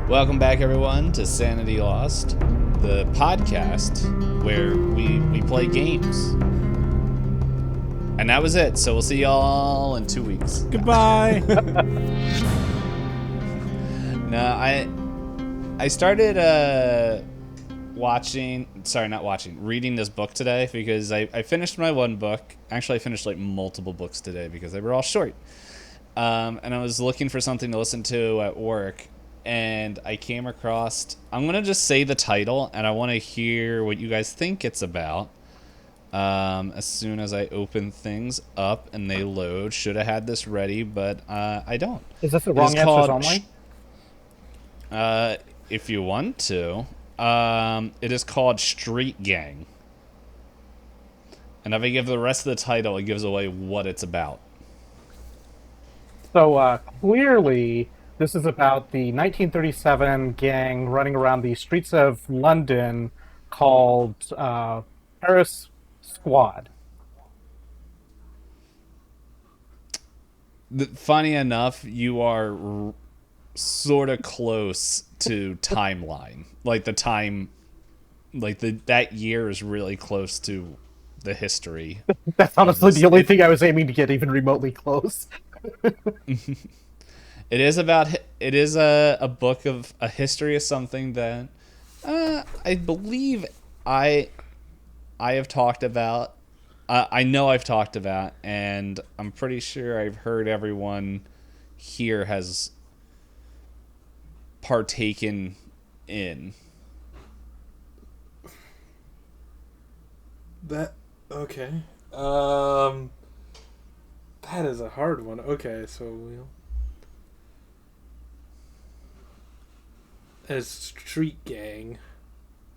Welcome back, everyone, to Sanity Lost, the podcast where we play games. And that was it. So we'll see y'all in 2 weeks. Goodbye. No, I started reading this book today because I finished my one book. Actually, I finished like multiple books today because they were all short. And I was looking for something to listen to at work, and I came across, I'm going to just say the title, and I want to hear what you guys think it's about. As soon as I open things up and they load, should have had this ready, but I don't. Is this the wrong answers only? If you want to. It is called Street Gang. And if I give the rest of the title, it gives away what it's about. So clearly, this is about the 1937 gang running around the streets of London called Paris Squad. Funny enough, you are sort of close to timeline. Like the time, that year is really close to the history. That's honestly the only thing I was aiming to get even remotely close. It is a book of a history of something that I believe I have talked about. I know I've talked about, and I'm pretty sure I've heard everyone here has partaken in. Okay. That is a hard one. Okay, so we'll... As Street Gang.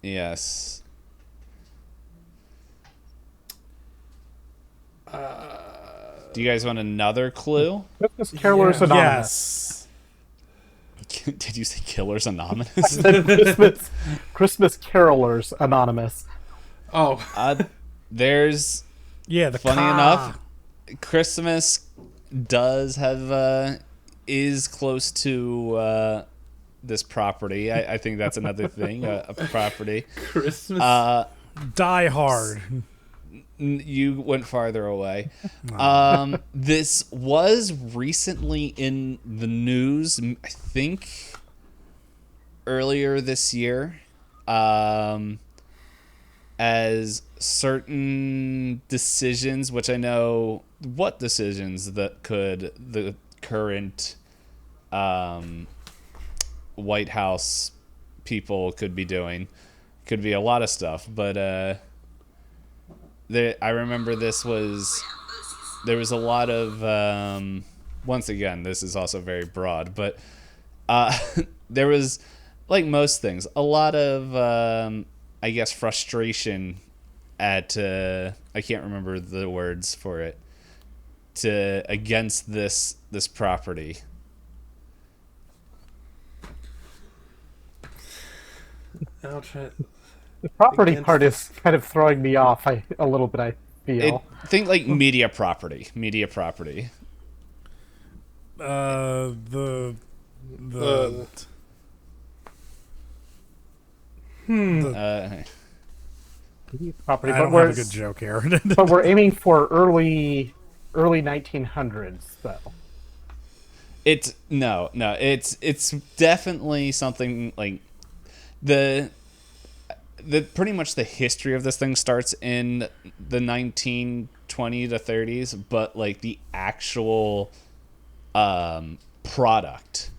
Yes. Do you guys want another clue? Christmas Carolers Yes. Anonymous. Did you say Killers Anonymous? I said Christmas Carolers Anonymous. Oh. There's... Yeah, funny enough, Christmas does have is close to this property. I think that's another thing, a property. Christmas. Die Hard. You went farther away. This was recently in the news, I think earlier this year, as certain decisions, which I know what decisions that could the current White House people could be doing. Could be a lot of stuff, but I remember there was a lot of once again, this is also very broad, but there was, like most things, a lot of I guess frustration at I can't remember the words for it, against this property. I'll try. The property part is kind of throwing me off a little bit, I feel. Think like media property. The property, I don't have a good joke here. But we're aiming for early 1900s, though. It's definitely something like the pretty much the history of this thing starts in the 1920 to 30s, but like the actual product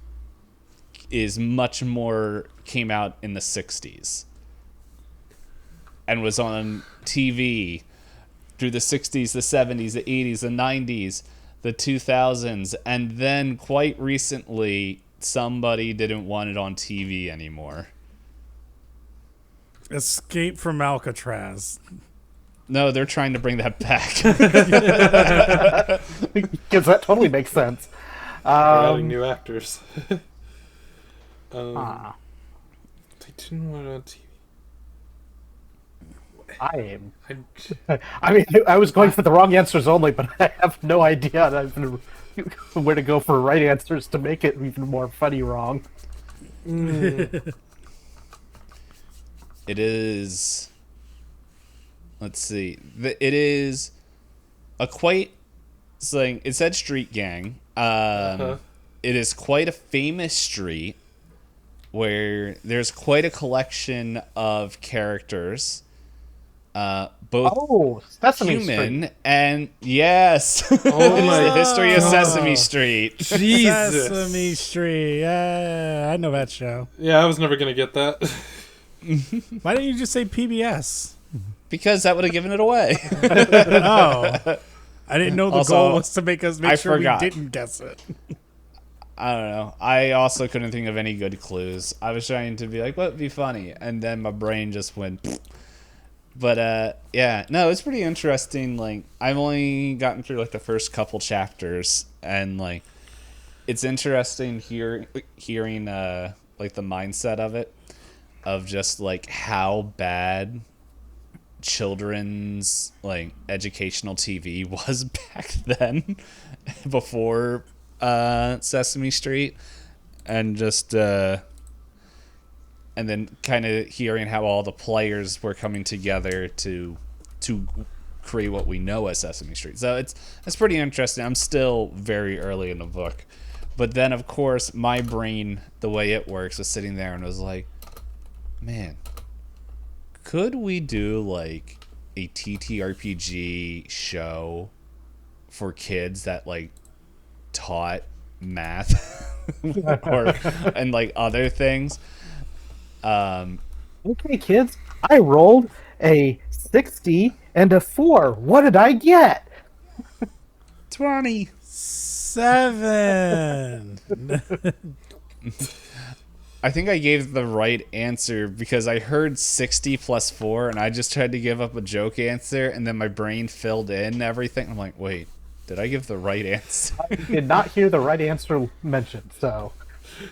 is much more came out in the 60s and was on TV through the 60s, the 70s, the 80s, the 90s, the 2000s, and then quite recently somebody didn't want it on TV anymore. Escape from Alcatraz. No, they're trying to bring that back. Because that totally makes sense. We're adding new actors. They didn't want it on TV. I mean, I was going for the wrong answers only, but I have no idea where to go for right answers to make it even more funny wrong. It is. Let's see. It is a quite. It's like it said street gang. It is quite a famous street where there's quite a collection of characters, both Oh, Sesame human Street. and yes, Oh it's my the history of God. Sesame Street. Jesus. Sesame Street. Yeah, I know that show. Yeah, I was never gonna get that. Why didn't you just say PBS? Because that would have given it away. Oh, I didn't know the Also, goal was to make us make I sure forgot. we didn't guess it. I don't know. I also couldn't think of any good clues. I was trying to be like, what would be funny? And then my brain just went. Pfft. But yeah, no, it's pretty interesting. Like, I've only gotten through like the first couple chapters, and like, it's interesting hearing like the mindset of it, of just like how bad children's like educational TV was back then, before Sesame Street, and just and then kind of hearing how all the players were coming together to create what we know as Sesame Street. So it's pretty interesting. I'm still very early in the book, but then of course my brain, the way it works, was sitting there and was like, man, could we do like a TTRPG show for kids that like taught math or and like other things? Okay, kids, I rolled a 60 and a 4. What did I get? 20. 7. I think I gave the right answer because I heard 60 plus 4 and I just tried to give up a joke answer, and then my brain filled in everything. I'm like, wait, did I give the right answer? I did not hear the right answer mentioned, so...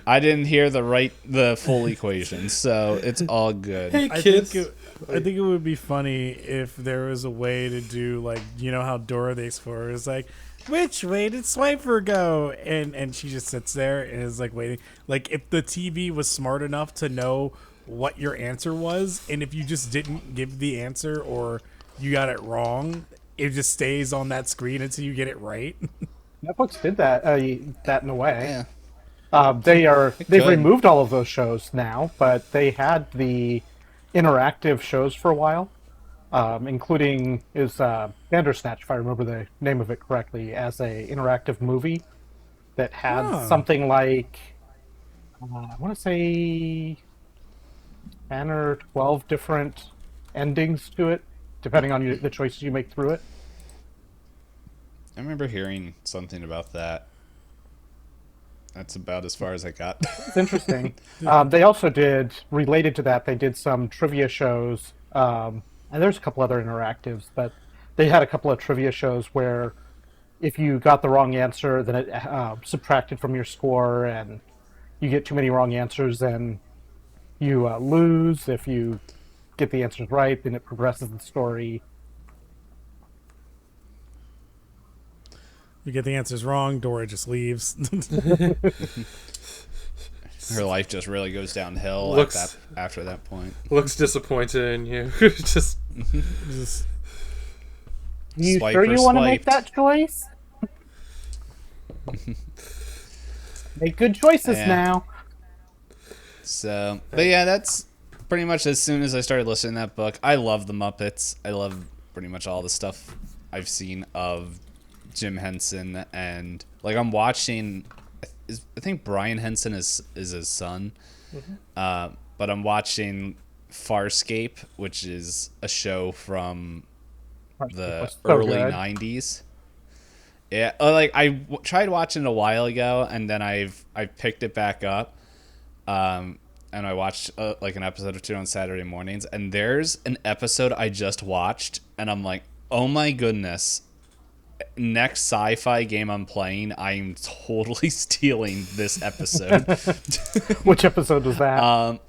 I didn't hear the full equation, so it's all good. Hey, I kids. think it would be funny if there was a way to do, like, you know how Dora the Explorer is like, which way did Swiper go? And she just sits there and is like waiting. Like, if the TV was smart enough to know what your answer was, and if you just didn't give the answer or you got it wrong, it just stays on that screen until you get it right. Netflix did that in a way. Yeah. They've could. removed all of those shows now, but they had the interactive shows for a while, including Bandersnatch, if I remember the name of it correctly, as a interactive movie that had Huh. something like I want to say 10 or 12 different endings to it, depending on the choices you make through it. I remember hearing something about that. That's about as far as I got. It's interesting. They also did, related to that, they did some trivia shows, and there's a couple other interactives, but they had a couple of trivia shows where if you got the wrong answer, then it subtracted from your score, and you get too many wrong answers, then you lose. If you get the answers right, then it progresses the story. You get the answers wrong, Dora just leaves. Her life just really goes downhill after that point. Looks disappointed in you. Just Just- You Swipe sure or you want to make swiped. that choice? Make good choices Yeah. now. So, but yeah, that's pretty much as soon as I started listening to that book. I love the Muppets. I love pretty much all the stuff I've seen of Jim Henson, and like I'm watching. I think Brian Henson is his son, but I'm watching Farscape, which is a show from the was so early good. 90s. Yeah, like tried watching it a while ago, and then I've picked it back up, and I watched like an episode or two on Saturday mornings. And there's an episode I just watched, and I'm like, oh my goodness! Next sci-fi game I'm playing, I'm totally stealing this episode. Which episode was that?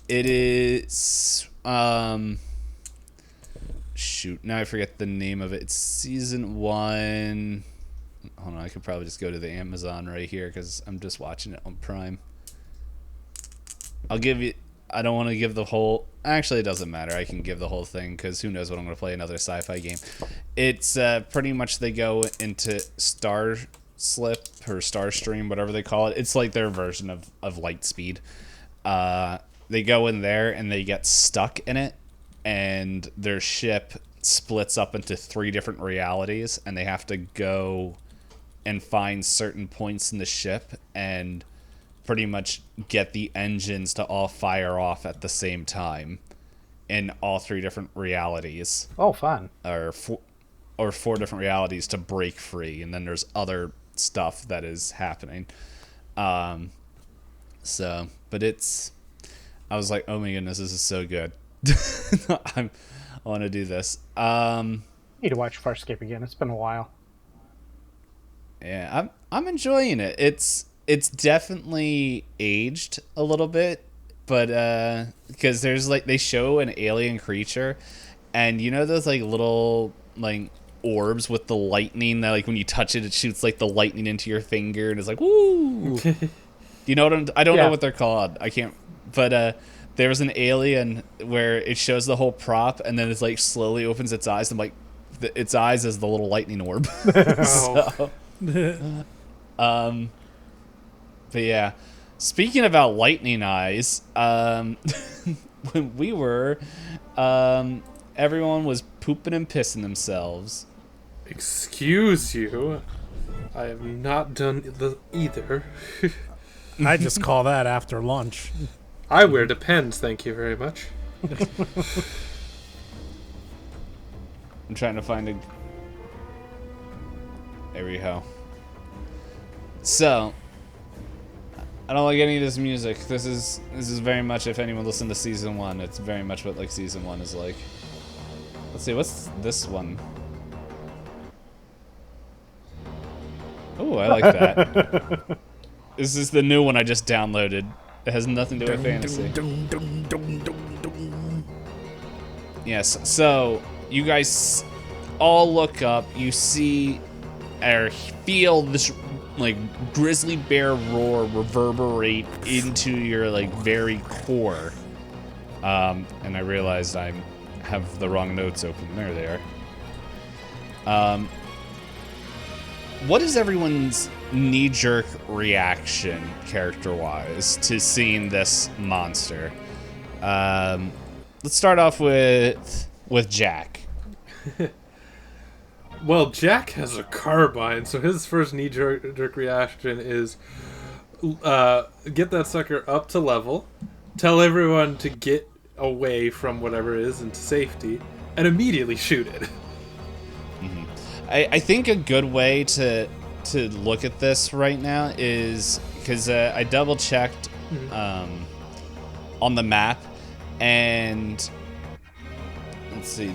It is shoot, now I forget the name of it. It's season 1. Hold on, I could probably just go to the Amazon right here because I'm just watching it on Prime. I'll give you. I don't want to give the whole. Actually, it doesn't matter. I can give the whole thing because who knows what I'm going to play another sci-fi game. It's pretty much they go into Star Slip or Starstream, whatever they call it. It's like their version of Lightspeed. They go in there and they get stuck in it, and their ship splits up into 3 different realities, and they have to go and find certain points in the ship and pretty much get the engines to all fire off at the same time in all 3 different realities. Oh, fun. Or 4 different realities to break free, and then there's other stuff that is happening. But it's... I was like, oh my goodness, this is so good. I want to do this. Need to watch Farscape again. It's been a while. Yeah, I'm enjoying it. It's definitely aged a little bit, but because there's like they show an alien creature, and you know those like little like orbs with the lightning that like when you touch it, it shoots like the lightning into your finger, and it's like woo. You know what I don't know what they're called. I can't. But there was an alien where it shows the whole prop, and then it's like slowly opens its eyes, and like its eyes is the little lightning orb. So, but yeah, speaking about lightning eyes, when we were, everyone was pooping and pissing themselves. Excuse you. I have not done either. I just call that after lunch. I wear Depends, thank you very much. I'm trying to find a... There we go. So, I don't like any of this music. This is very much, if anyone listened to Season 1, it's very much what like Season 1 is like. Let's see, what's this one? Oh, I like that. This is the new one I just downloaded. It has nothing to do with fantasy. Yes, so you guys all look up. You see or feel this like grizzly bear roar reverberate into your like very core. And I realized I have the wrong notes open. There they are. What is everyone's knee-jerk reaction, character-wise, to seeing this monster? Let's start off with Jack. Well, Jack has a carbine, so his first knee-jerk reaction is get that sucker up to level, tell everyone to get away from whatever it is into safety, and immediately shoot it. Mm-hmm. I think a good way to look at this right now is because I double checked on the map, and let's see,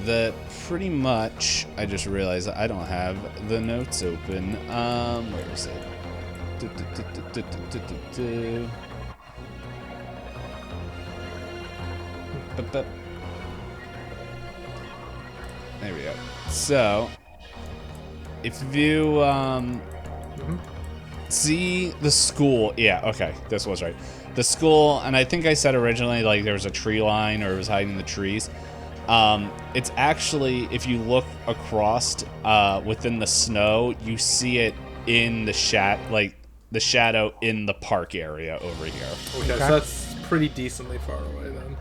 pretty much I just realized I don't have the notes open. Where is it? There we go. So if you see the school, yeah, okay, this was right. The school, and I think I said originally like there was a tree line or it was hiding in the trees. It's actually, if you look across within the snow, you see it in the shadow in the park area over here. Okay, so that's pretty decently far away then.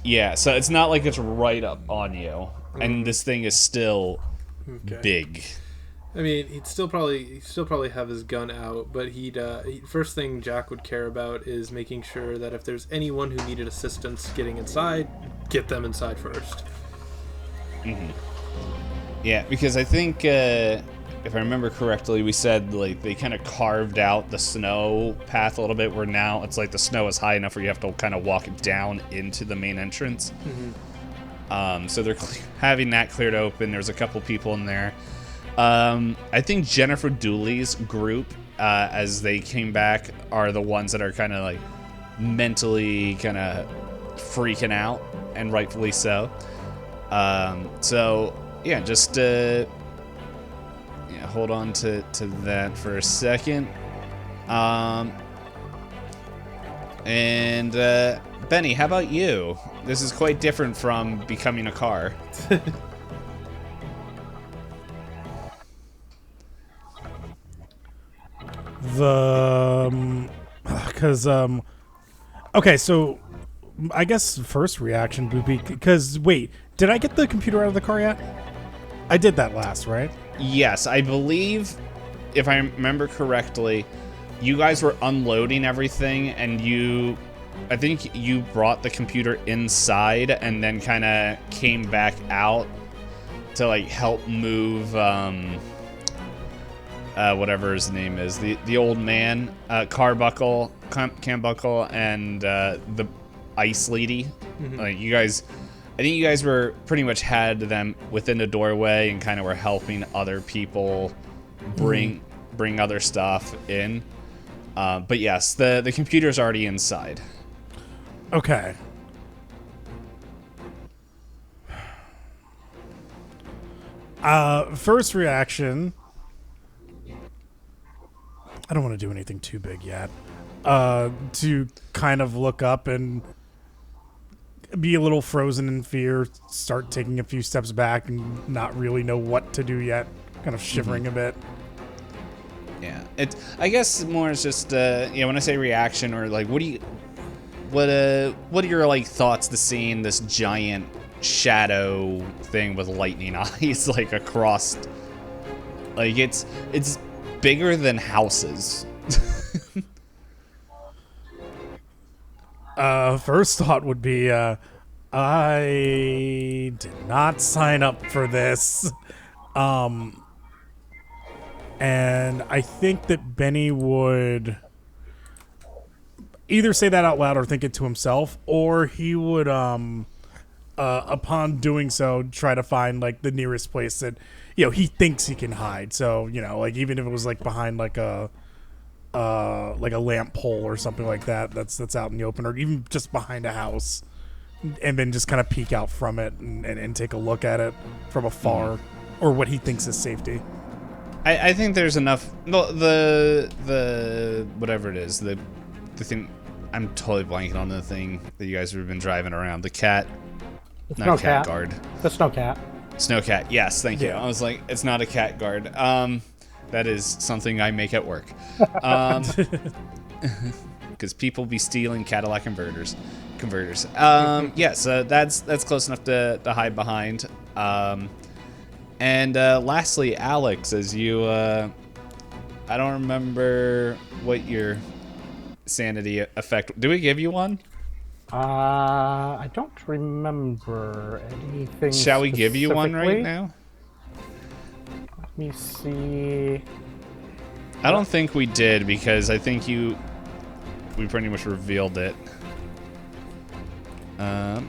Yeah, so it's not like it's right up on you, and this thing is still big. I mean, he'd still probably have his gun out, but first thing Jack would care about is making sure that if there's anyone who needed assistance getting inside, get them inside first. Mm-hmm. Yeah, because I think if I remember correctly, we said like they kind of carved out the snow path a little bit, where now it's like the snow is high enough where you have to kind of walk down into the main entrance. Mm-hmm. So they're having that cleared open. There's a couple people in there. I think Jennifer Dooley's group, as they came back, are the ones that are kind of like mentally kind of freaking out, and rightfully so. So yeah, just hold on to that for a second. And Benny, how about you? This is quite different from becoming a car. Because okay, so I guess first reaction would be because wait, did I get the computer out of the car yet? I did that last, right? Yes, I believe, if I remember correctly, you guys were unloading everything, and I think you brought the computer inside and then kind of came back out to like help move whatever his name is, the old man, Carbuckle, Cambuckle, and the ice lady. Like you guys, I think you guys were pretty much had them within the doorway and kind of were helping other people bring other stuff in. But yes, the computer's already inside. Okay. First reaction. I don't want to do anything too big yet. To kind of look up and be a little frozen in fear, start taking a few steps back and not really know what to do yet, kind of shivering a bit. Yeah, I guess more is just when I say reaction or like what are your like thoughts to seeing this giant shadow thing with lightning eyes like across, like it's bigger than houses. First thought would be, I did not sign up for this. And I think that Benny would either say that out loud or think it to himself, or he would, upon doing so, try to find like the nearest place that, he thinks he can hide. So, like even if it was like behind like a lamp pole or something like that that's out in the open, or even just behind a house, and then just kind of peek out from it and take a look at it from afar, or what he thinks is safety. I think there's enough. The whatever it is, the thing. I'm totally blanking on the thing that you guys have been driving around. The cat. The Not snow cat cat. guard. The snow cat. Snow cat. Yes, thank you. Yeah. I was like, it's not a cat guard. That is something I make at work. Because people be stealing Cadillac converters. Yes, that's close enough to hide behind. And lastly, Alex, as you, I don't remember what your sanity effect. Do we give you one? I don't remember anything. Shall we give you one right specifically. now? Let me see. I don't think we did, because I think we pretty much revealed it. 1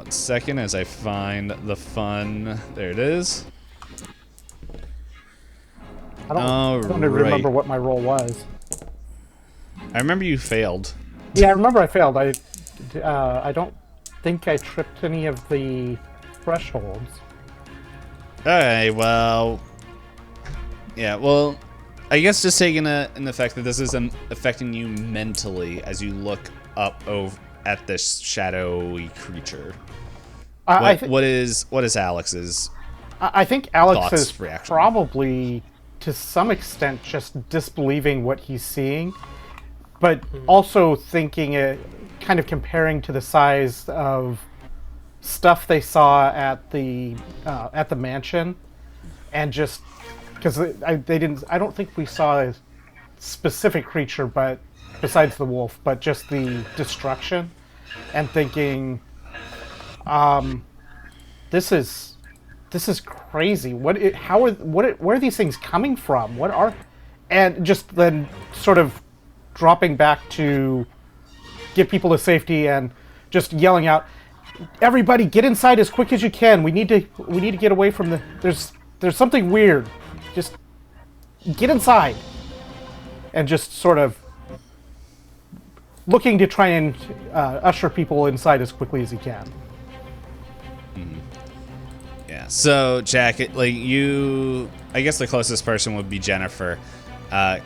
second as I find the fun. There it is. I don't even remember what my role was. I remember you failed. Yeah, I remember I failed. I don't think I tripped any of the thresholds. Okay, well... Yeah, well... I guess just taking in the fact that this is affecting you mentally as you look up at this shadowy creature. What is Alex's? I think Alex thoughts, is reaction? probably, to some extent, just disbelieving what he's seeing, but also thinking it, kind of comparing to the size of stuff they saw at the mansion, and just because they didn't. I don't think we saw a specific creature, but besides the wolf, but just the destruction, and thinking, this is crazy. Where are these things coming from? And just then sort of dropping back to get people to safety and just yelling out, "Everybody, get inside as quick as you can. We need to get away from the. There's something weird. Just get inside." And just sort of looking to try and usher people inside as quickly as he can. Yeah. So Jack, I guess the closest person would be Jennifer,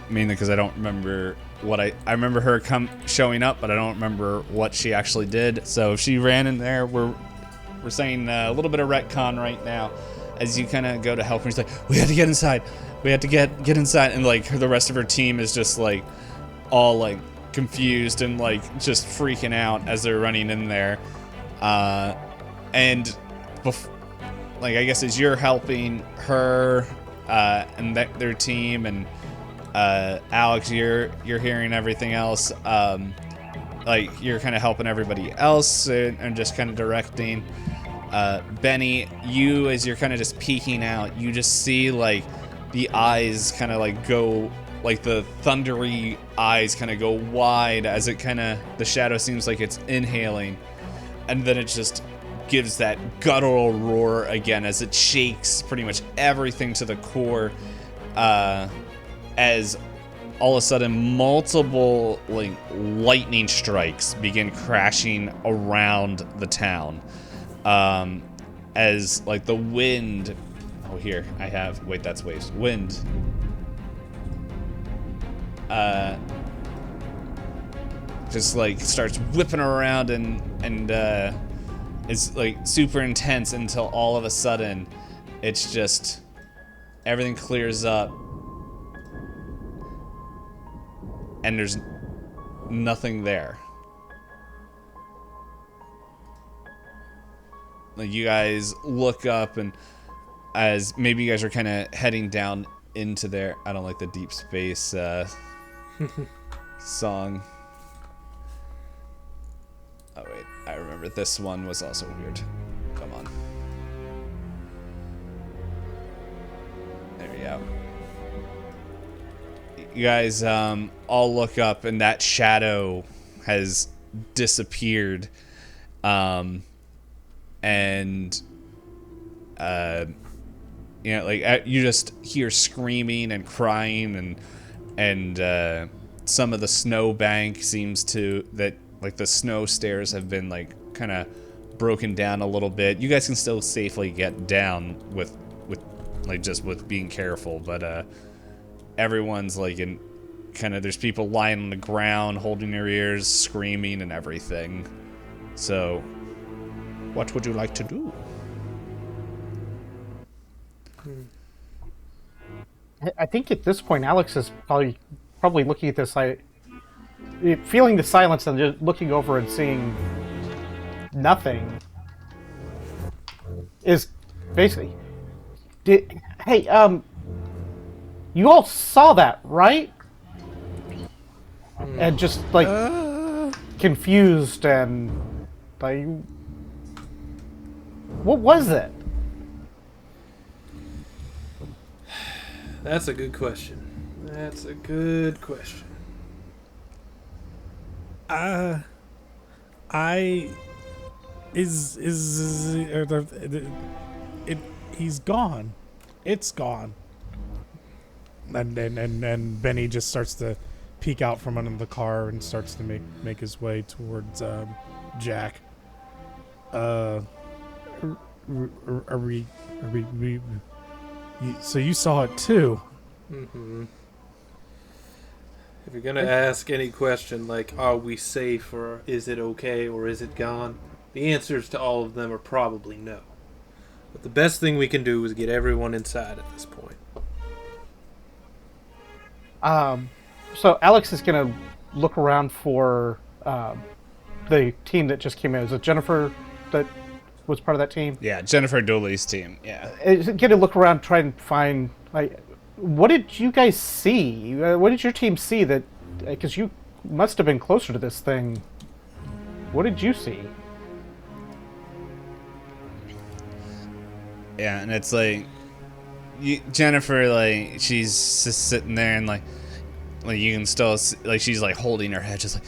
mainly because I don't remember what I remember her showing up, but I don't remember what she actually did. So if she ran in there, we're saying a little bit of retcon right now. As you kind of go to help her, she's like, we have to get inside. We have to get inside. And like the rest of her team is just like all like confused and like just freaking out as they're running in there. And like I guess as you're helping her and their team, and Alex, you're hearing everything else. Like you're kind of helping everybody else and just kind of directing. Benny, you, as you're kind of just peeking out, you just see like the eyes kind of like go, like the thundery eyes kind of go wide as it kind of, the shadow seems like it's inhaling, and then it just gives that guttural roar again as it shakes pretty much everything to the core, as all of a sudden multiple like lightning strikes begin crashing around the town. As like the wind, oh here I have, wait, that's waves, wind, just like starts whipping around and is like super intense until all of a sudden it's just everything clears up and there's nothing there. Like you guys look up, and as maybe you guys are kind of heading down into there. I don't like the deep space song. Oh wait, I remember this one was also weird. Come on. There we go. You guys all look up, and that shadow has disappeared. And you know, like you just hear screaming and crying, and some of the snow bank seems to, that like the snow stairs have been like kind of broken down a little bit. You guys can still safely get down with like just with being careful, but everyone's like in kind of, there's people lying on the ground holding their ears, screaming and everything. So what would you like to do? I think at this point, Alex is probably looking at this, feeling the silence and just looking over and seeing nothing. Is basically, hey, you all saw that, right? And just like confused and like, what was it? That's a good question. That's a good question. He's gone. It's gone. And Benny just starts to peek out from under the car and starts to make his way towards Jack. Are we so you saw it too? Mm-hmm. If you're gonna ask any question like, are we safe, or is it okay, or is it gone? The answers to all of them are probably no. But the best thing we can do is get everyone inside at this point. So Alex is gonna look around for the team that just came in. Is it Jennifer that was part of that team? Yeah, Jennifer Dooley's team. Yeah. Get a look around, try and find, like, what did you guys see? What did your team see that? Because you must have been closer to this thing. What did you see? Yeah, and it's like Jennifer, like she's just sitting there and like you can still see, like she's like holding her head, just like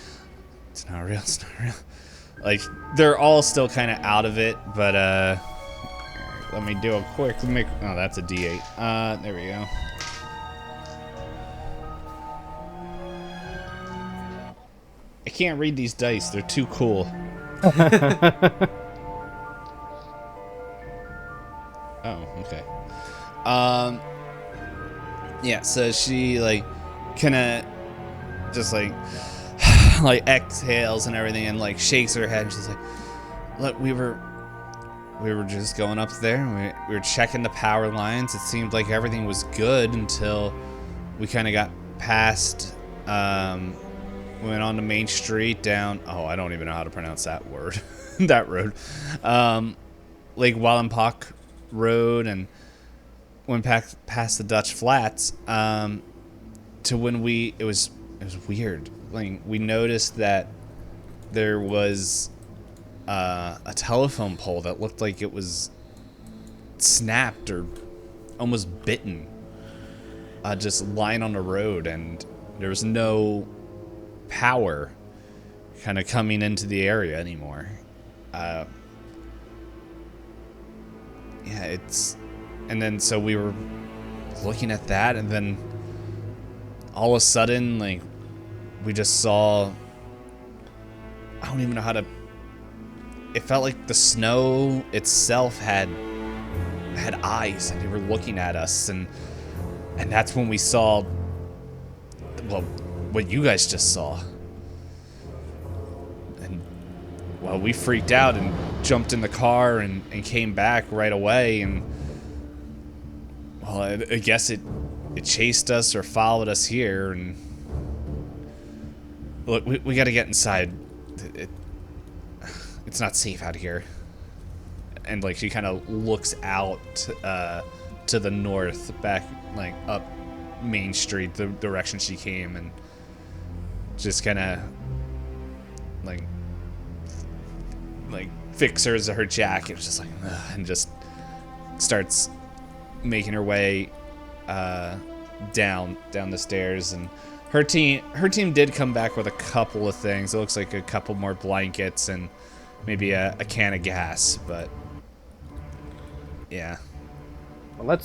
it's not real, it's not real. Like they're all still kind of out of it, but let me do a quick make. Oh, that's a D8. There we go. I can't read these dice; they're too cool. Oh, okay. Yeah, so she like kind of just like like exhales and everything, and like shakes her head. And she's like, "Look, we were just going up there. And we were checking the power lines. It seemed like everything was good until we kind of got past. We went on the main street down. Oh, I don't even know how to pronounce that word. That road, Lake Wallenpach Road, and went past the Dutch Flats. To when it was weird. Like, we noticed that there was a telephone pole that looked like it was snapped or almost bitten, just lying on the road, and there was no power kind of coming into the area anymore. And then so we were looking at that, and then all of a sudden, like, we just saw, I don't even know how to, it felt like the snow itself had eyes, and they were looking at us, and that's when we saw, well, what you guys just saw. And, well, we freaked out and jumped in the car and came back right away, and, well, I guess it chased us or followed us here, and look, we got to get inside. It's not safe out here. And like, she kind of looks out to the north, back like up Main Street, the direction she came, and just kind of like fixers her jacket, just like, and just starts making her way down the stairs. And her team did come back with a couple of things. It looks like a couple more blankets and maybe a can of gas, but yeah. Well,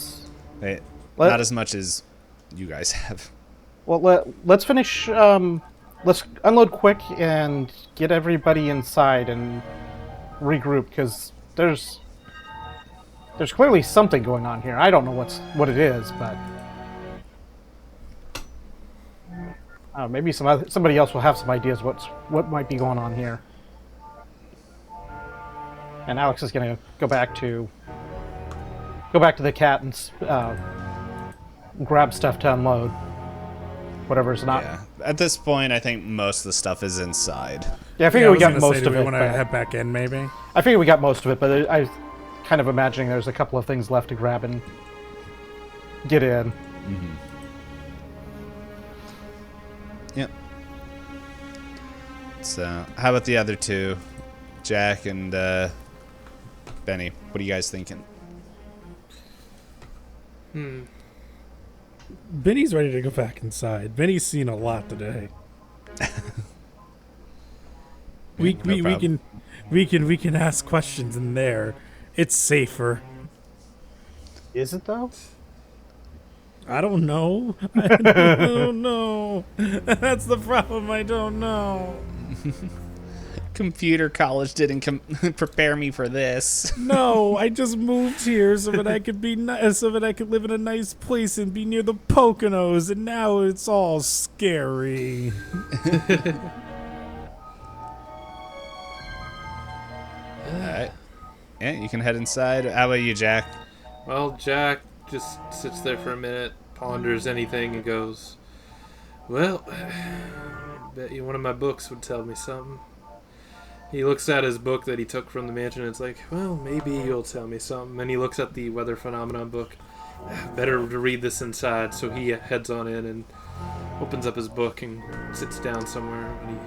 not as much as you guys have. Well, let's finish. Let's unload quick and get everybody inside and regroup, because there's clearly something going on here. I don't know what it is, but maybe somebody else will have some ideas what might be going on here. And Alex is going to go back to the cat and grab stuff to unload. Whatever's not. Yeah. At this point, I think most of the stuff is inside. Yeah, I figure we got most of it. Want to head back in, maybe? I figure we got most of it, but I kind of imagining there's a couple of things left to grab and get in. Mm-hmm. Yep. So, how about the other two? Jack and Benny. What are you guys thinking? Benny's ready to go back inside. Benny's seen a lot today. we can ask questions in there. It's safer. Is it though? I don't know. I don't know. That's the problem. I don't know. Computer college didn't prepare me for this. No, I just moved here so that I could so that I could live in a nice place and be near the Poconos, and now it's all scary. Alright. Yeah, you can head inside. How about you, Jack? Well, Jack just sits there for a minute, ponders anything, and goes, "Well, I bet you one of my books would tell me something." He looks at his book that he took from the mansion, and it's like, well, maybe you'll tell me something. And he looks at the weather phenomenon book. Better to read this inside. So he heads on in and opens up his book and sits down somewhere when he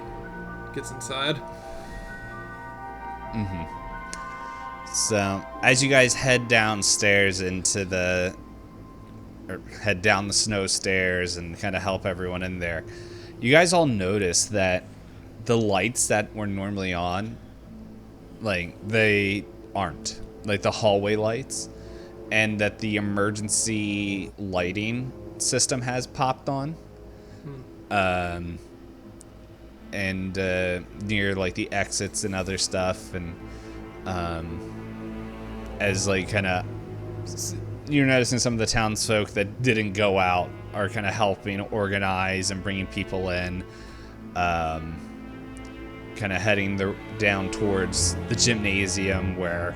gets inside. Mm-hmm. So, as you guys head downstairs head down the snow stairs and kind of help everyone in there, you guys all notice that the lights that were normally on, like, they aren't. Like, the hallway lights. And that the emergency lighting system has popped on. And near, like, the exits and other stuff. And as, like, kind of you're noticing some of the townsfolk that didn't go out are kind of helping organize and bringing people in, kind of heading down towards the gymnasium where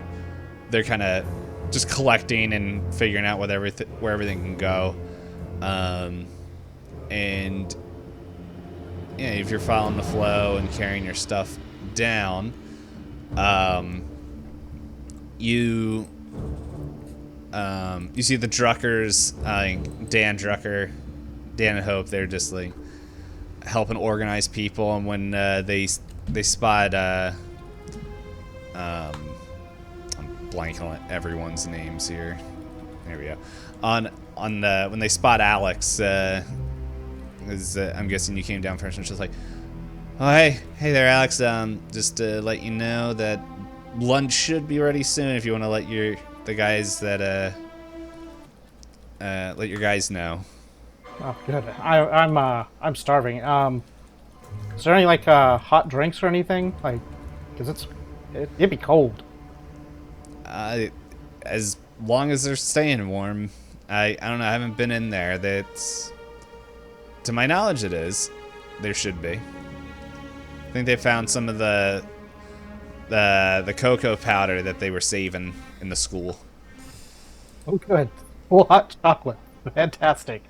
they're kind of just collecting and figuring out where everything can go. And yeah, if you're following the flow and carrying your stuff down, you see the Druckers, Dan Drucker, Dan and Hope. They're just like helping organize people, and when they spot I'm blanking on everyone's names here. There we go. On when they spot Alex, I'm guessing you came down first, and she's like, "Oh hey there, Alex. Just to let you know that lunch should be ready soon. If you want to let your guys know." Oh, good. I'm starving. Is there any like hot drinks or anything? Like, cause it'd be cold. As long as they're staying warm. I don't know. I haven't been in there. That's, to my knowledge, it is. There should be. I think they found some of the cocoa powder that they were saving in the school. Oh, good. Full hot chocolate. Fantastic.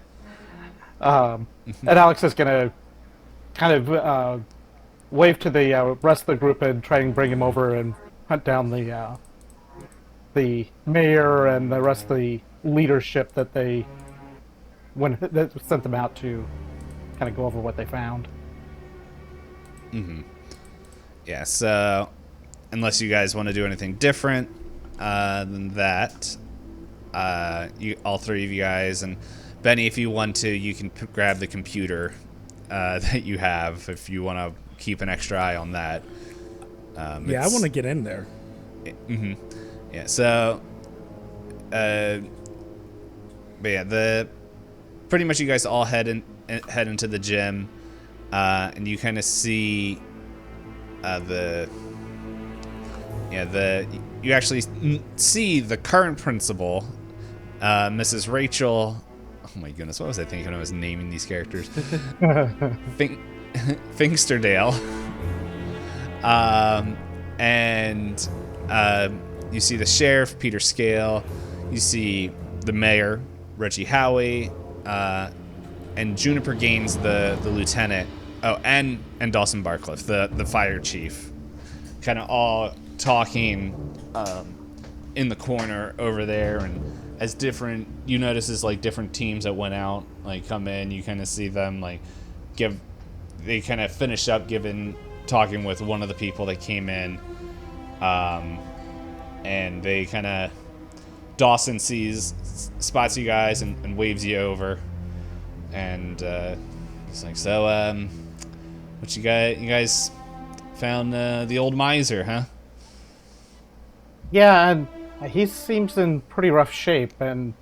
And Alex is gonna kind of wave to the rest of the group and try and bring him over and hunt down the mayor and the rest of the leadership that sent them out to kind of go over what they found. Yeah, so unless you guys want to do anything different than that, all three of you guys, and Benny, if you want to, you can grab the computer that you have if you want to keep an extra eye on that. Yeah, I want to get in there. Yeah, so but yeah, pretty much you guys all head into the gym, and you kind of see you actually see the current principal, Mrs. Rachel. Oh my goodness, what was I thinking when I was naming these characters? Finksterdale. And you see the sheriff, Peter Scale. You see the mayor, Reggie Howie, and Juniper Gaines, the lieutenant. Oh, and Dawson Barcliff, the fire chief. Kind of all talking in the corner over there, and as you notice as like different teams that went out like come in, you kind of see them like they kind of finish up talking with one of the people that came in, and they kind of, Dawson spots you guys and waves you over, and he's like, so what you guys found the old miser, huh? Yeah, and he seems in pretty rough shape, and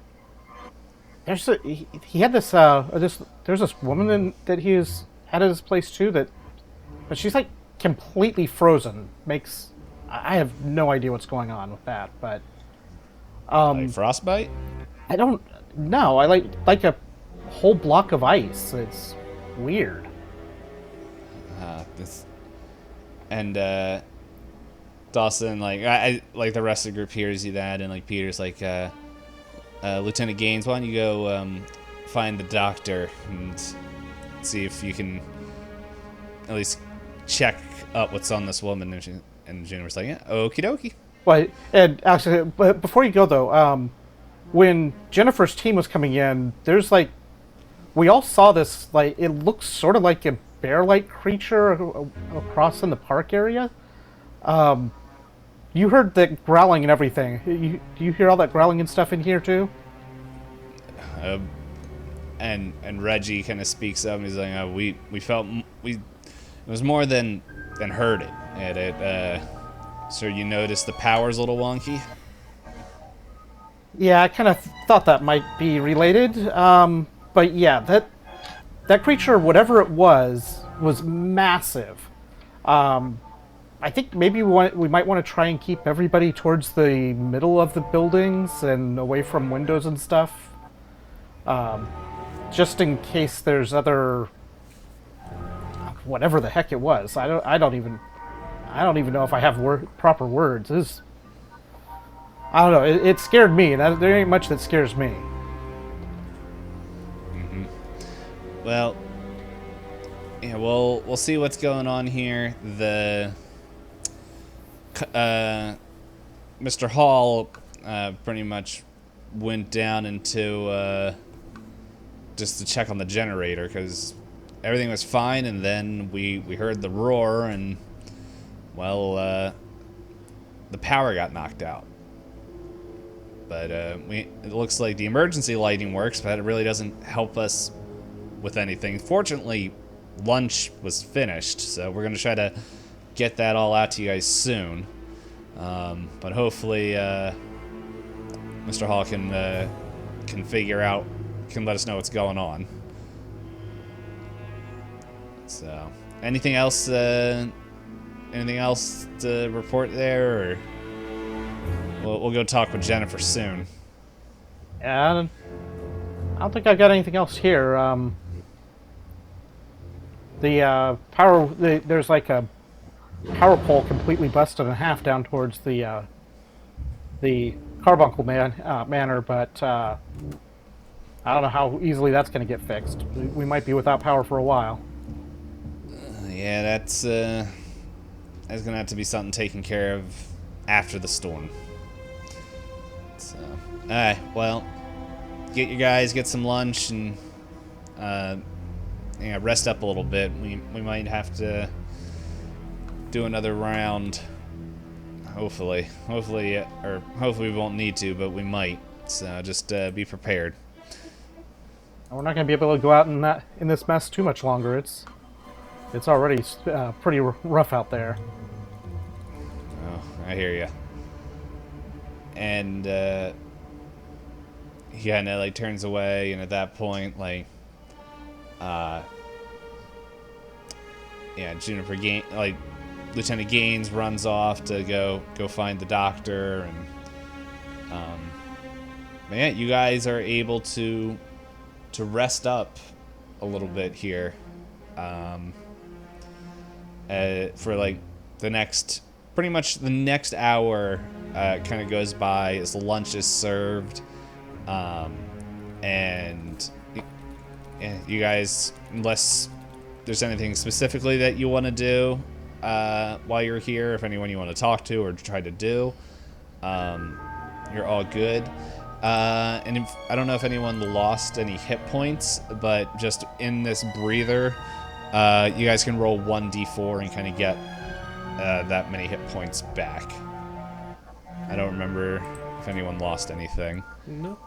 he had this there's this woman that he had at his place too, but she's like completely frozen. I have no idea what's going on with that, but Like frostbite? I don't know. I like a whole block of ice. It's weird. Dawson, like I like the rest of the group hears you that, and like Peter's like, Lieutenant Gaines, why don't you go find the doctor and see if you can at least check up what's on this woman. And Juniper's like, yeah, okie dokie. Well, and actually, but before you go though, when Jennifer's team was coming in, there's like, we all saw this, like, it looks sort of like a bear-like creature across in the park area. You heard the growling and everything. Do you hear all that growling and stuff in here too? And Reggie kind of speaks up and he's like, we felt it was more than heard it. So you noticed the power's a little wonky? Yeah, I kind of thought that might be related. But yeah, that creature, whatever it was massive. I think maybe we might want to try and keep everybody towards the middle of the buildings and away from windows and stuff, just in case there's other whatever the heck it was. I don't even know if I have proper words. I don't know. It scared me. There ain't much that scares me. Well, yeah, we'll see what's going on here. Mr. Hall pretty much went down into just to check on the generator because everything was fine, and then we heard the roar, and well, the power got knocked out. But it looks like the emergency lighting works, but it really doesn't help us with anything. Fortunately, lunch was finished, so we're gonna try to get that all out to you guys soon. But hopefully, Mr. Hall can let us know what's going on. So, anything else to report there, or we'll go talk with Jennifer soon. And I don't think I've got anything else here. There's like a power pole completely busted in half down towards the Carbuncle Manor, but I don't know how easily that's going to get fixed. We might be without power for a while. Yeah, that's gonna have to be something taken care of after the storm. So, alright, well, get some lunch and rest up a little bit. We might have to do another round. Hopefully we won't need to, but we might. So just be prepared. We're not going to be able to go out in this mess too much longer. It's already pretty rough out there. Oh, I hear you. And he kind of like turns away, and at that point, like, Juniper Lieutenant Gaines runs off to go find the doctor, and you guys are able to rest up a little bit here. For like pretty much the next hour kind of goes by as lunch is served, and you guys, unless there's anything specifically that you want to do while you're here, if anyone you want to talk to or try to do, you're all good. And I don't know if anyone lost any hit points, but just in this breather, you guys can roll 1d4 and kind of get that many hit points back. I don't remember if anyone lost anything. No.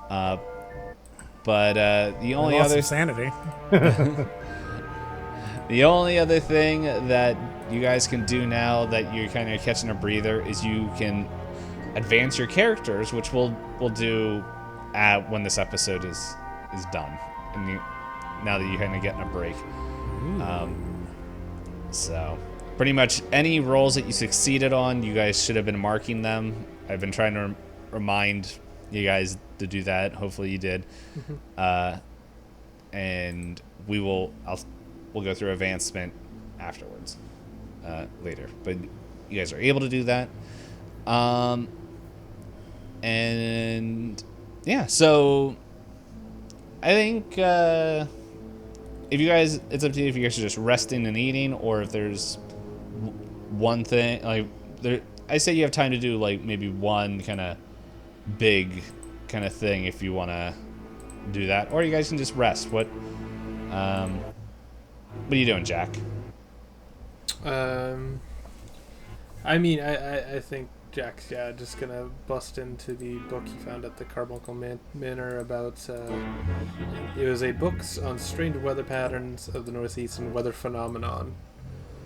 But the only other sanity. The only other thing that you guys can do now that you're kind of catching a breather is you can advance your characters, which we'll do when this episode is done, and now that you're kind of getting a break. So pretty much any rolls that you succeeded on, you guys should have been marking them. I've been trying to remind you guys to do that. Hopefully you did. And we'll go through advancement afterwards, later. But you guys are able to do that. And yeah, so I think if you guys, it's up to you if you guys are just resting and eating, or if there's one thing like I say you have time to do like maybe one kind of big kind of thing if you want to do that, or you guys can just rest. What are you doing, Jack? I think Jack's just gonna bust into the book he found at the Carbuncle Manor about it was a book on strange weather patterns of the Northeast and weather phenomenon.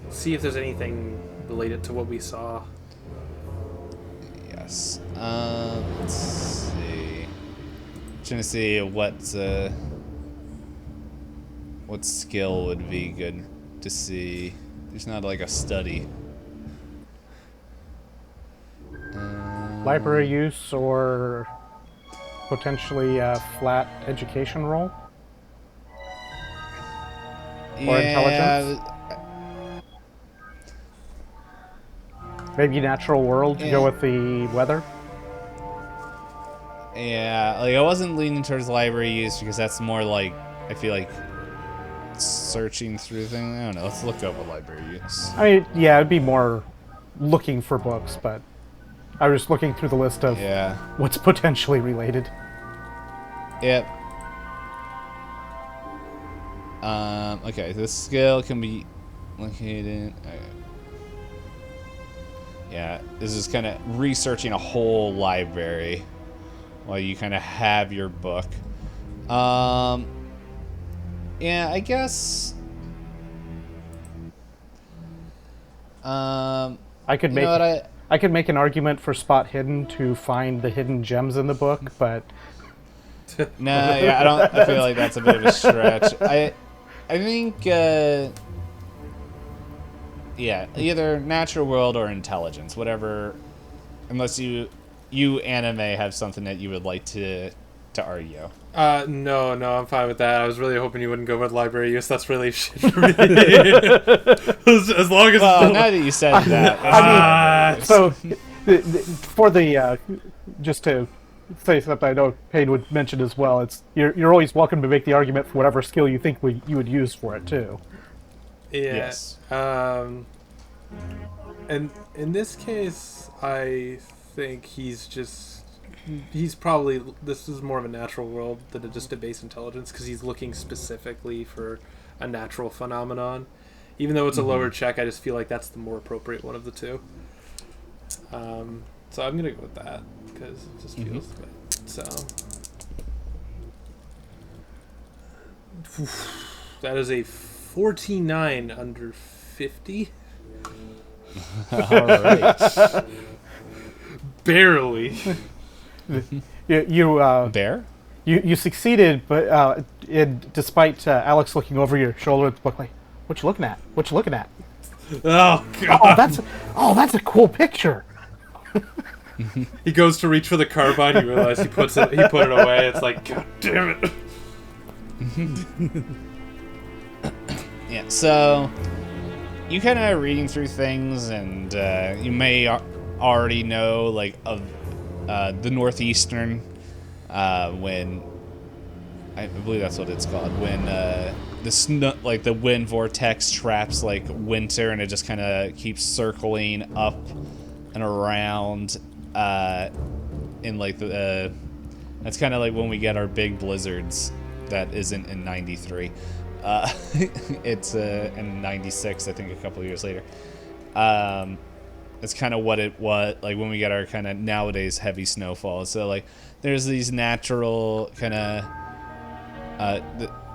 See if there's anything related to what we saw. Yes. Let's see. Trying to see what skill would be good to see. There's not like a study. library use or potentially a flat education role or intelligence. Yeah, Maybe natural world to go Yeah. with the weather. yeah. Like I wasn't leaning towards library use because that's more like I feel like searching through things. I don't know. Let's look up a library use. I mean, yeah, it'd be more looking for books, but I was just looking through the list of Yeah. what's potentially related. Yep. Okay, this skill can be located. Okay. Yeah, this is kind of researching a whole library while you kind of have your book. Yeah, I guess. I could You make know what, I could make an argument for spot hidden to find the hidden gems in the book, but No, yeah, I don't. I feel like that's a bit of a stretch. I think, yeah, either natural world or intelligence, whatever. Unless you anime have something that you would like to argue. No, I'm fine with that. I was really hoping you wouldn't go with library use. That's really shit for me. as long as Well, now that you said that, so for the just to say something I know Payne would mention as well, it's you're always welcome to make the argument for whatever skill you think you would use for it too. yeah. Yes. And in this case, I think he's probably, this is more of a natural world than just a base intelligence, because he's looking specifically for a natural phenomenon. Even though it's a lower check, I just feel like that's the more appropriate one of the two. So I'm gonna go with that because it just feels good. So that is a 49 under 50. all right. Barely. Bear? You succeeded, but despite Alex looking over your shoulder at the book, like, what you looking at? What you looking at? Oh god. Oh, that's a cool picture. He goes to reach for the carbine. You realize he put it away. It's like, god damn it. Yeah. So you kind of are reading through things, and you may already know like of the northeastern when I believe that's what it's called, when the snow, like the wind vortex traps like winter, and it just kind of keeps circling up and around in like the that's kind of like when we get our big blizzards. That isn't in 93. It's in 96, I think, a couple of years later. It's kind of what it was like when we get our kind of nowadays heavy snowfall. So like there's these natural kind of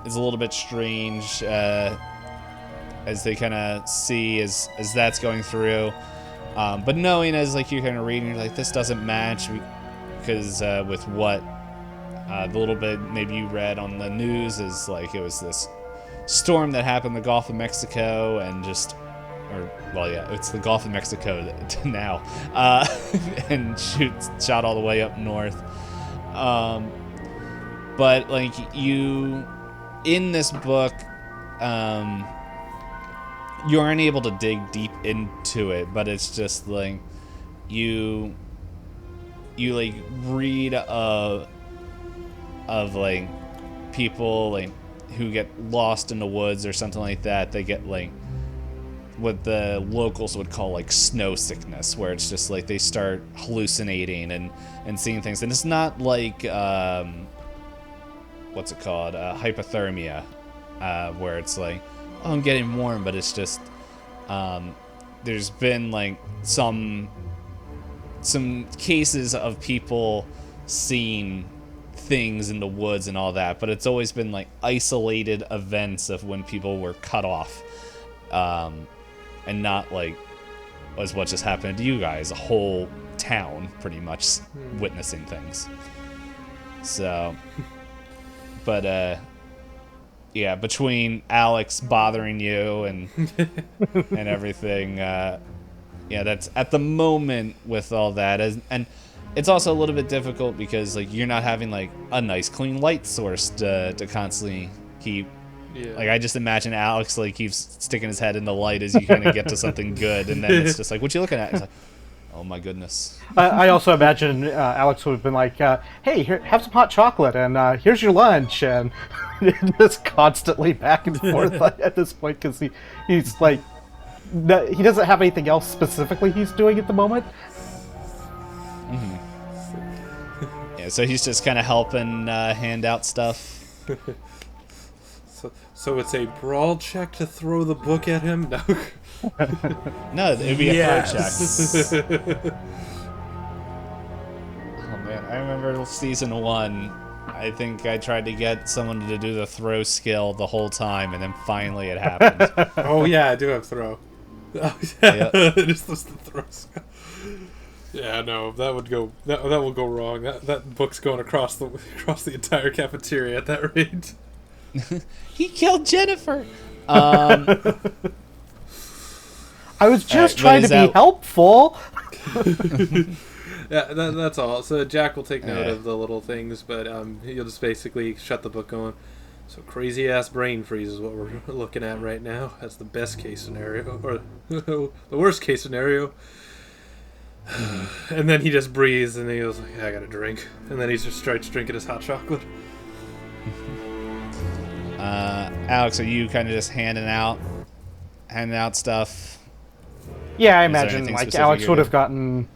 it's a little bit strange as they kind of see as that's going through, but knowing as like you're kind of reading, you're like, this doesn't match because with what the little bit maybe you read on the news is like it was this storm that happened in the Gulf of Mexico and just it's the Gulf of Mexico now, and shot all the way up north. But like you, in this book, you aren't able to dig deep into it, but it's just like you like read of like people like who get lost in the woods or something like that. They get like what the locals would call like snow sickness, where it's just like they start hallucinating and seeing things, and it's not like what's it called, hypothermia, where it's like, oh, I'm getting warm, but it's just there's been like some cases of people seeing things in the woods and all that, but it's always been like isolated events of when people were cut off, and not like was what just happened to you guys, a whole town pretty much witnessing things. So, but yeah, between Alex bothering you and and everything, yeah, that's at the moment with all that, and it's also a little bit difficult because like you're not having like a nice clean light source to constantly keep. Yeah. Like I just imagine Alex like keeps sticking his head in the light as you kind of get to something good, and then it's just like, what you looking at? It's like, oh my goodness. I also imagine Alex would have been like, "Hey, here, have some hot chocolate, and here's your lunch," and just constantly back and forth at this point because he's like, he doesn't have anything else specifically he's doing at the moment. Yeah, so he's just kind of helping hand out stuff. So it's a brawl check to throw the book at him? No. No, it'd be a Yes. throw check. Oh man, I remember season 1. I think I tried to get someone to do the throw skill the whole time, and then finally it happened. Oh yeah, I do have throw. Oh, yeah. Yep. Just the throw skill. Yeah, no, that would go. That will go wrong. That book's going across the entire cafeteria at that rate. He killed Jennifer. I was just Alright, trying to what be is that? helpful. Yeah, that's all. So Jack will take note Alright. of the little things, but he'll just basically shut the book going. So crazy ass brain freeze is what we're looking at right now. That's the best case scenario, or the worst case scenario. And then he just breathes, and he goes like, "I got a drink," and then he just starts drinking his hot chocolate. Alex, are you kind of just handing out stuff? Yeah, I Is there imagine anything like specific Alex you're would have gotten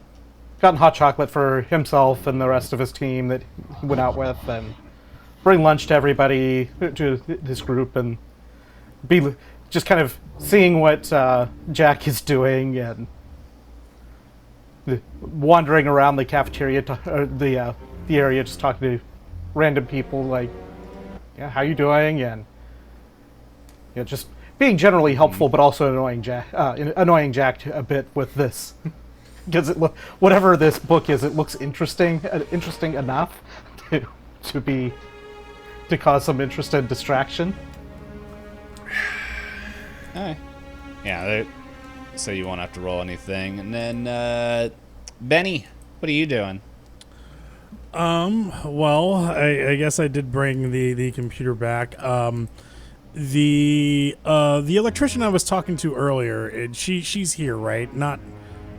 hot chocolate for himself and the rest of his team that he went out with, and bring lunch to everybody, to his group, and be just kind of seeing what Jack is doing and wandering around the cafeteria, the area, just talking to random people like, yeah, how you doing, and just being generally helpful, but also annoying Jack a bit with this, because whatever this book is, it looks interesting enough to cause some interest and distraction. Alright. Yeah, so you won't have to roll anything. And then, Benny, what are you doing? Well, I guess I did bring the computer back. The electrician I was talking to earlier, she's here, right? Not,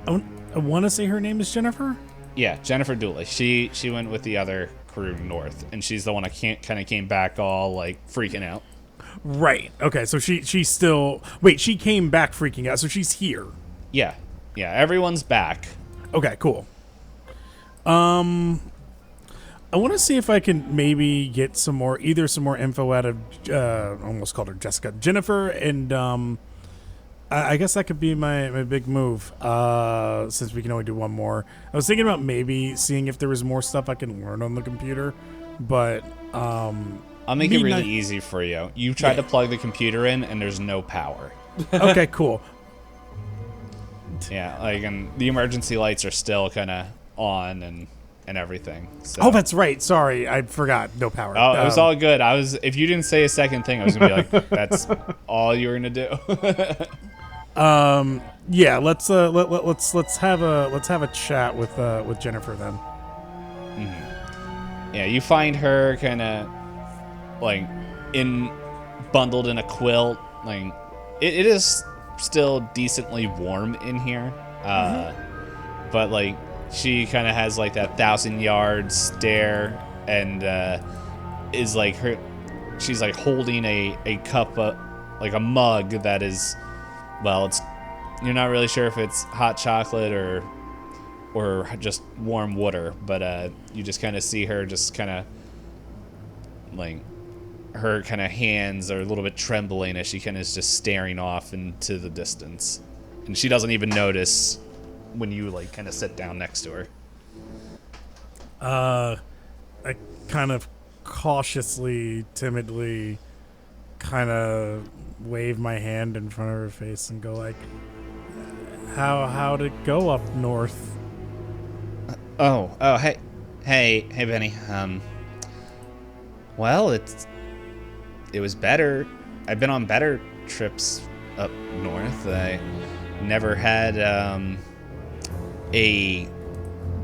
I want to say her name is Jennifer? Yeah, Jennifer Dooley. She went with the other crew north, and she's the one that kind of came back all, like, freaking out. Right. Okay, so she's still... Wait, she came back freaking out, so she's here. Yeah. Yeah, everyone's back. Okay, cool. I want to see if I can maybe get some more info out of, almost called her Jessica, Jennifer, and I guess that could be my big move, since we can only do one more. I was thinking about maybe seeing if there was more stuff I can learn on the computer, but I'll make it really easy for you. You tried to plug the computer in, and there's no power. Okay, cool. Yeah, like, and the emergency lights are still kind of on and everything. So. Oh, that's right. Sorry, I forgot. No power. Oh, it was all good. If you didn't say a second thing, I was gonna be like, "That's all you were gonna do." Yeah. Let's have a chat with Jennifer then. Mm-hmm. Yeah, you find her kind of like bundled in a quilt. Like it is still decently warm in here, but like. She kind of has like that 1,000-yard stare, and is like she's like holding a cup, like a mug that is, well, you're not really sure if it's hot chocolate or just warm water, but you just kind of see her just kind of like her kind of hands are a little bit trembling as she kind of is just staring off into the distance, and she doesn't even notice when you like kind of sit down next to her. I kind of cautiously, timidly kind of wave my hand in front of her face and go like, how'd it go up north? Hey Benny. Well, it was better. I've been on better trips up north. I never had a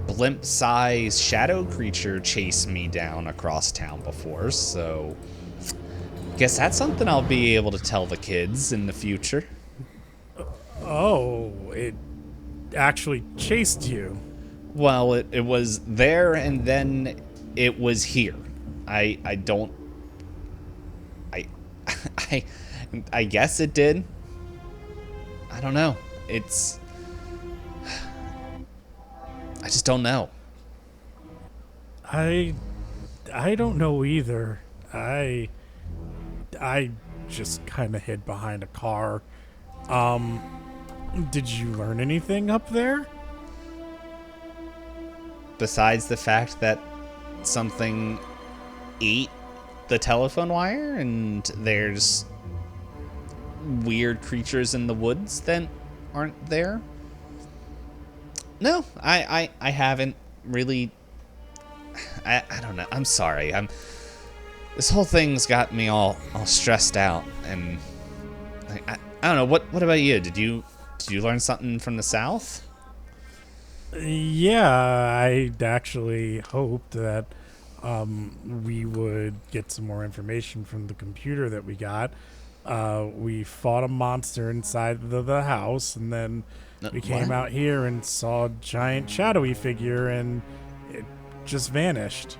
blimp-sized shadow creature chase me down across town before, so guess that's something I'll be able to tell the kids in the future. Oh, it actually chased you. Well, it was there and then it was here. I don't... I... I guess it did. I don't know. It's... I just don't know. I don't know either. I just kind of hid behind a car. Did you learn anything up there? Besides the fact that something ate the telephone wire and there's weird creatures in the woods that aren't there? No, I haven't really. I don't know. I'm sorry. This whole thing's got me all stressed out, and I don't know. What about you? Did you learn something from the South? Yeah, I actually hoped that we would get some more information from the computer that we got. We fought a monster inside the house, and then we came out here and saw a giant shadowy figure, and it just vanished.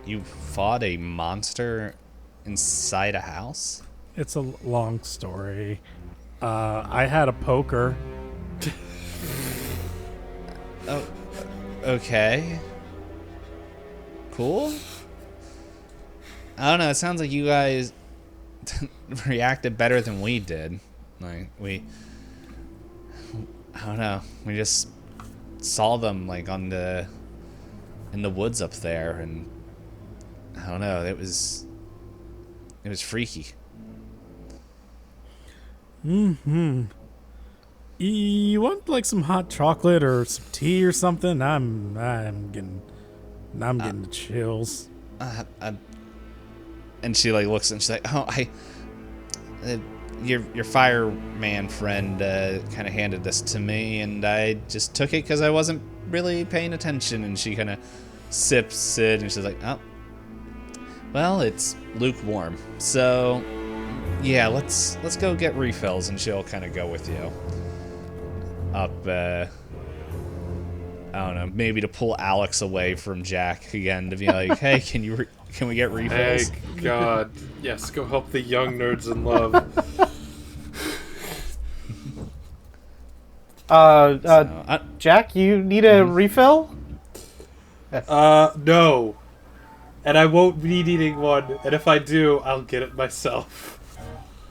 You fought a monster inside a house? It's a long story. I had a poker. Oh, okay. Cool. I don't know. It sounds like you guys reacted better than we did. Like I don't know. We just saw them like in the woods up there, and I don't know. It was freaky. You want like some hot chocolate or some tea or something? I'm getting the chills. And she like looks and she's like, "Oh, your fireman friend kind of handed this to me, and I just took it because I wasn't really paying attention." And she kind of sips it, and she's like, "Oh, well, it's lukewarm. So, yeah, let's go get refills." And she'll kind of go with you up. I don't know, maybe to pull Alex away from Jack again, to be like, "Hey, can we get refills?" Hey, God. Yes, go help the young nerds in love. Jack, you need a refill? No. And I won't be needing one, and if I do, I'll get it myself.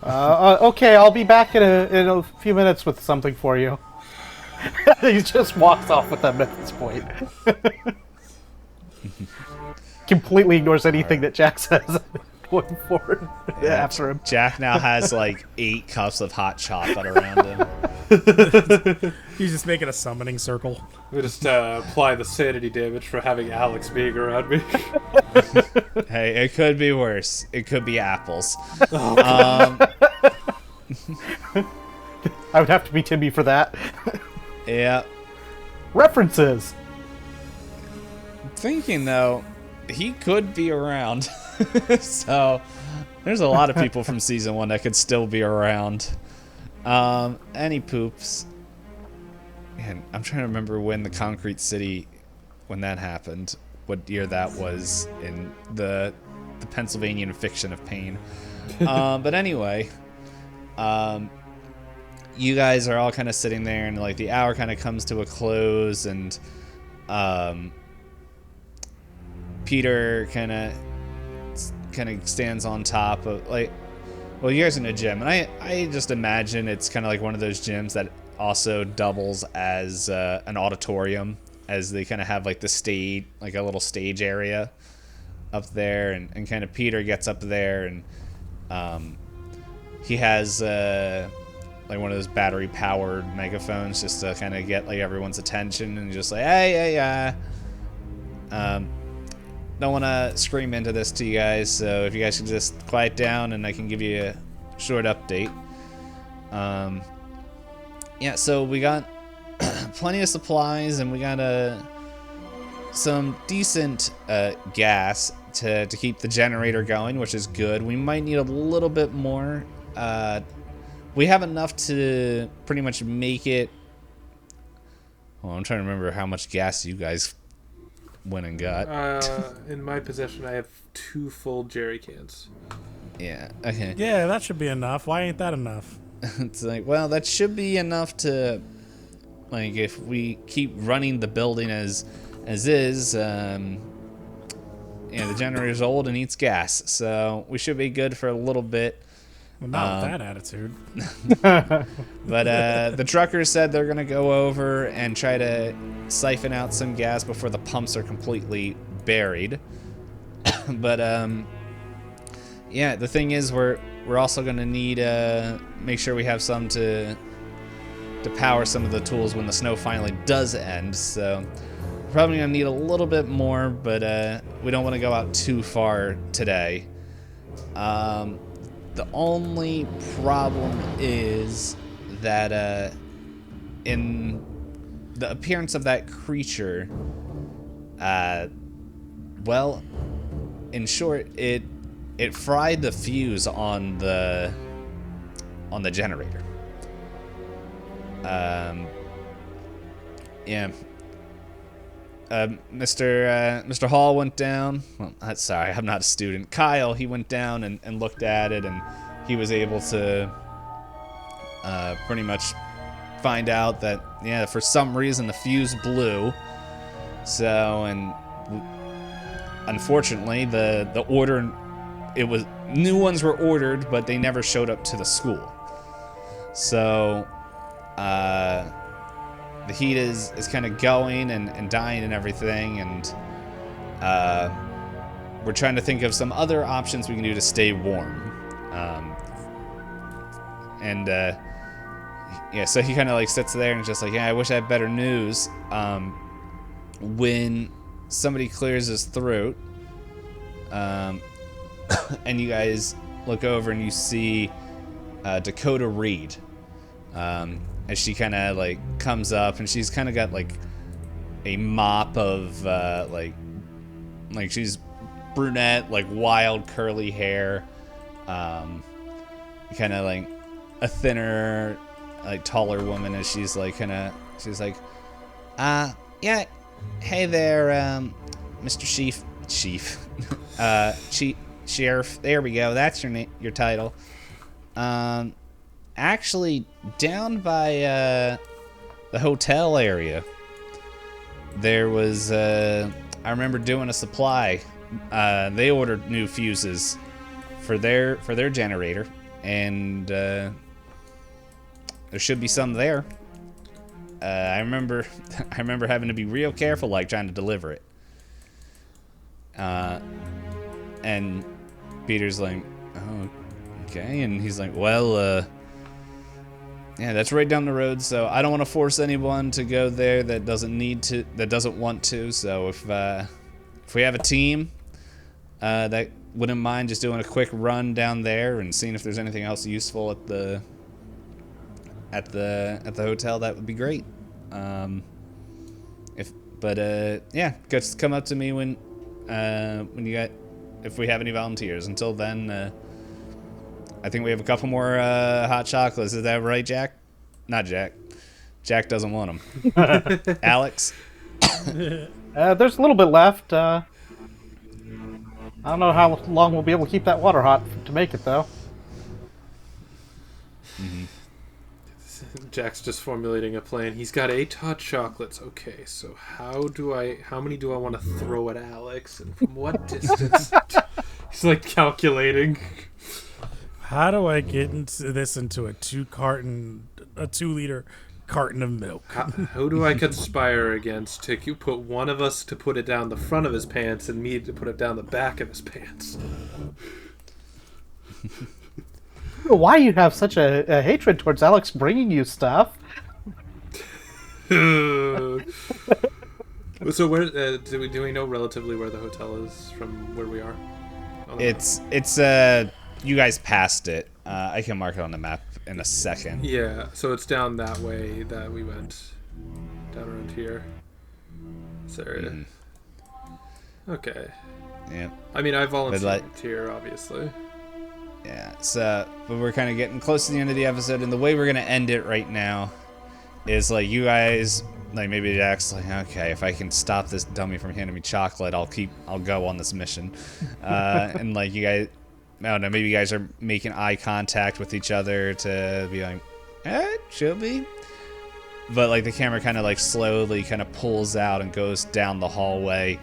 Okay, I'll be back in a few minutes with something for you. He just walks off with them at this point. Completely ignores anything that Jack says going forward after him. Jack now has like 8 cups of hot chocolate around him. He's just making a summoning circle. We just apply the sanity damage for having Alex being around me. Hey, it could be worse. It could be apples. I would have to be Timmy for that. Yeah. References. Thinking though, he could be around. So there's a lot of people from season 1 that could still be around. Any poops. Man, I'm trying to remember when the Concrete City, when that happened, what year that was in the Pennsylvanian fiction of pain. But anyway, you guys are all kind of sitting there, and like the hour kind of comes to a close, and Peter kind of stands on top of like, well, you guys are in a gym, and I just imagine it's kind of like one of those gyms that also doubles as an auditorium, as they kind of have like the stage, like a little stage area up there, and kind of Peter gets up there, and he has like one of those battery powered megaphones just to kind of get like everyone's attention, and just like, hey, don't want to scream into this to you guys, so if you guys can just quiet down and I can give you a short update. Yeah, so we got plenty of supplies, and we got some decent gas to keep the generator going, which is good. We might need a little bit more. We have enough to pretty much make it. Well, I'm trying to remember how much gas you guys went and got. In my possession, I have 2 full jerry cans. Yeah, okay. Yeah, that should be enough. Why ain't that enough? It's like, well, that should be enough to, like, if we keep running the building as is, the generator's old and eats gas, so we should be good for a little bit. Well, not with that attitude. But the truckers said they're gonna go over and try to siphon out some gas before the pumps are completely buried. But yeah, the thing is, we're also gonna need make sure we have some to power some of the tools when the snow finally does end. So we're probably gonna need a little bit more, but we don't want to go out too far today. The only problem is that in the appearance of that creature, well, in short, it fried the fuse on the generator. Yeah. Mr. Hall went down. Well, sorry, I'm not a student. Kyle, he went down and looked at it, and he was able to pretty much find out that, yeah, for some reason the fuse blew. So, and unfortunately, the order, it was, new ones were ordered, but they never showed up to the school. So, the heat is kind of going and dying and everything, and we're trying to think of some other options we can do to stay warm. Yeah, so he kind of like sits there and just like, yeah, I wish I had better news. When somebody clears his throat, and you guys look over and you see Dakota Reed. As she kind of like comes up, and she's kind of got like a mop of like she's brunette, like wild curly hair, kind of like a thinner, like taller woman. As she's like she's like, yeah, hey there, Mr. Sheriff. There we go. That's your title. Actually, down by the hotel area, there was, I remember doing a supply. They ordered new fuses for their generator, and there should be some there. I remember having to be real careful, like trying to deliver it. And Peter's like, oh, okay, and he's like, well, yeah, that's right down the road, so I don't want to force anyone to go there that doesn't want to. So if we have a team that wouldn't mind just doing a quick run down there and seeing if there's anything else useful at the hotel, that would be great. Yeah, just come up to me when if we have any volunteers. Until then, I think we have a couple more hot chocolates. Is that right, Jack? Not Jack. Jack doesn't want them. Alex? There's a little bit left. I don't know how long we'll be able to keep that water hot to make it, though. Mm-hmm. Jack's just formulating a plan. He's got 8 hot chocolates. Okay, so how many do I want to throw at Alex, and from what distance? He's like calculating. How do I get into a 2-liter carton of milk? Who do I conspire against to put one of us to put it down the front of his pants and me to put it down the back of his pants? Why you have such a hatred towards Alex bringing you stuff? So where do we know relatively where the hotel is from where we are? It's you guys passed it. I can mark it on the map in a second. Yeah, so it's down that way that we went, down around here. This area. Okay. Yeah. I mean, I volunteer, obviously. Yeah. So, but we're kind of getting close to the end of the episode, and the way we're gonna end it right now is like you guys, like maybe Jack's like, okay, if I can stop this dummy from handing me chocolate, I'll go on this mission, and like you guys, I don't know, maybe you guys are making eye contact with each other to be like, she'll be. But like the camera kind of like slowly kind of pulls out and goes down the hallway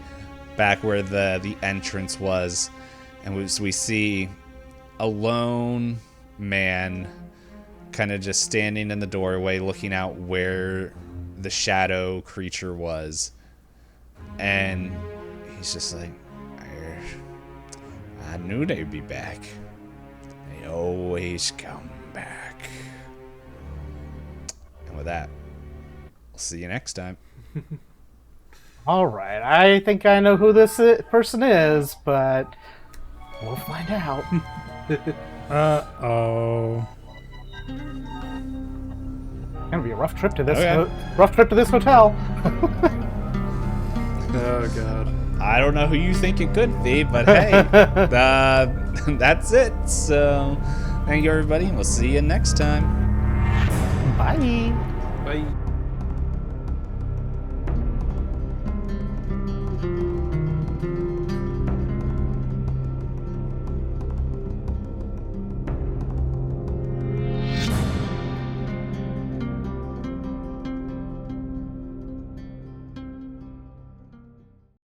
back where the entrance was, and we see a lone man kind of just standing in the doorway looking out where the shadow creature was, and he's just like, I knew they'd be back. They always come back. And with that, we'll see you next time. All right, I think I know who this person is, but we'll find out. Uh-oh. Gonna be a rough trip to this. Okay. Rough trip to this hotel. Oh god. I don't know who you think it could be, but hey, that's it. So, thank you everybody, and we'll see you next time. Bye. Bye.